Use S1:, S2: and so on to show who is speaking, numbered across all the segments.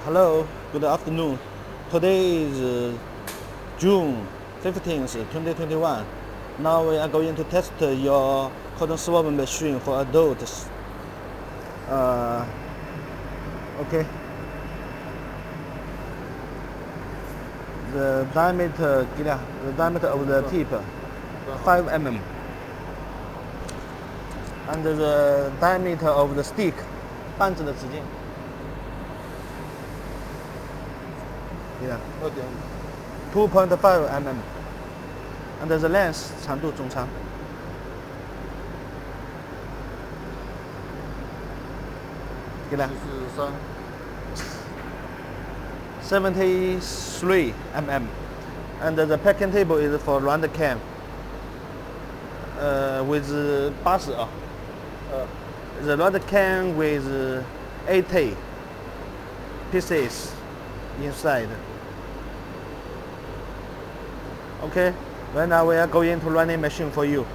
S1: Hello, good afternoon. Today is June 15th, 2021. Now we are going to test your cotton swab machine for adults. Okay. The diameter of the tip 5 mm, and the diameter of the stick 半指的直径 2.5 mm, and the length 长度中长 73 mm, and the packing table is for round cam with 80 the round cam with 80 pieces inside. Okay, right now we are going to running machine for you.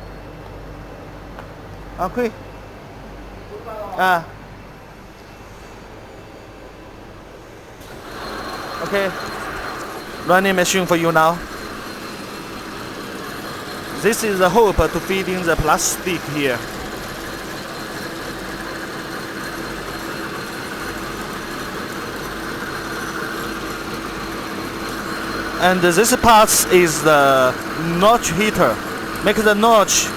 S1: Quick. Okay, running machine for you now. This is the hoop to feed in the plastic here. And this part is the notch heater. Make the notch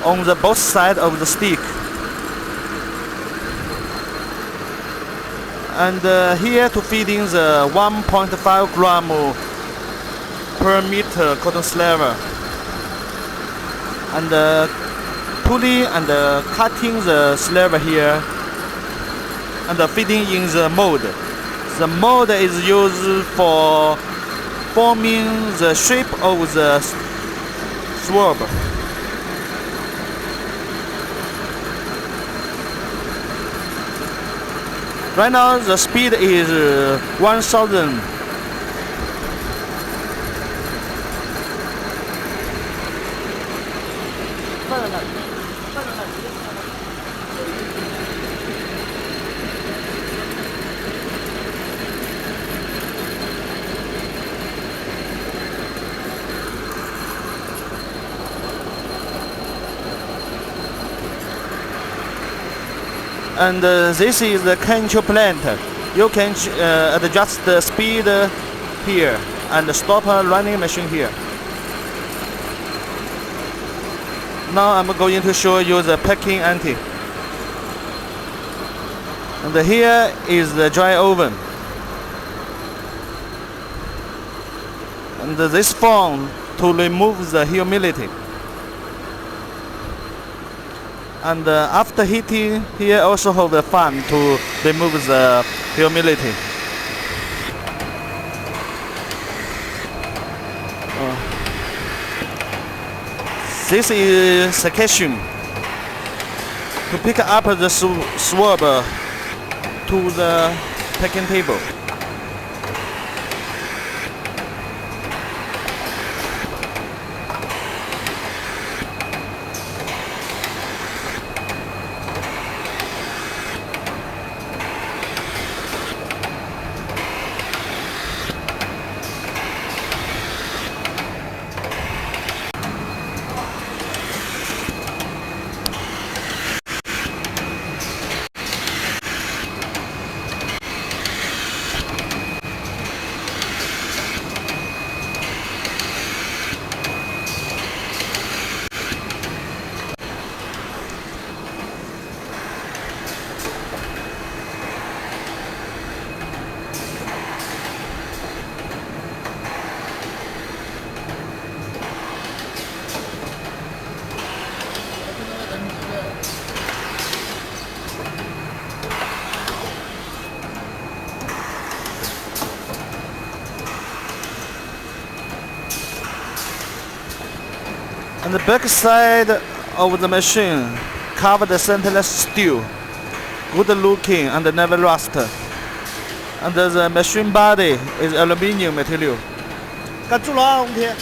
S1: on the both sides of the stick. And here to feed in the 1.5 gram per meter cotton slaver. And pulling and cutting the slaver here. And feeding in the mold. The mold is used for forming the shape of the swab. Right now the speed is 1000. And this is the control plant. You can adjust the speed here and stop running machine here. Now I'm going to show you the packing ante. And here is the dry oven. And this foam to remove the humidity. And after heating, here also have a fan to remove the humidity. This is suction to pick up the swab to the packing table. And the back side of the machine covered stainless steel, good looking and never rust. And the machine body is aluminum material. 干住了啊，洪天。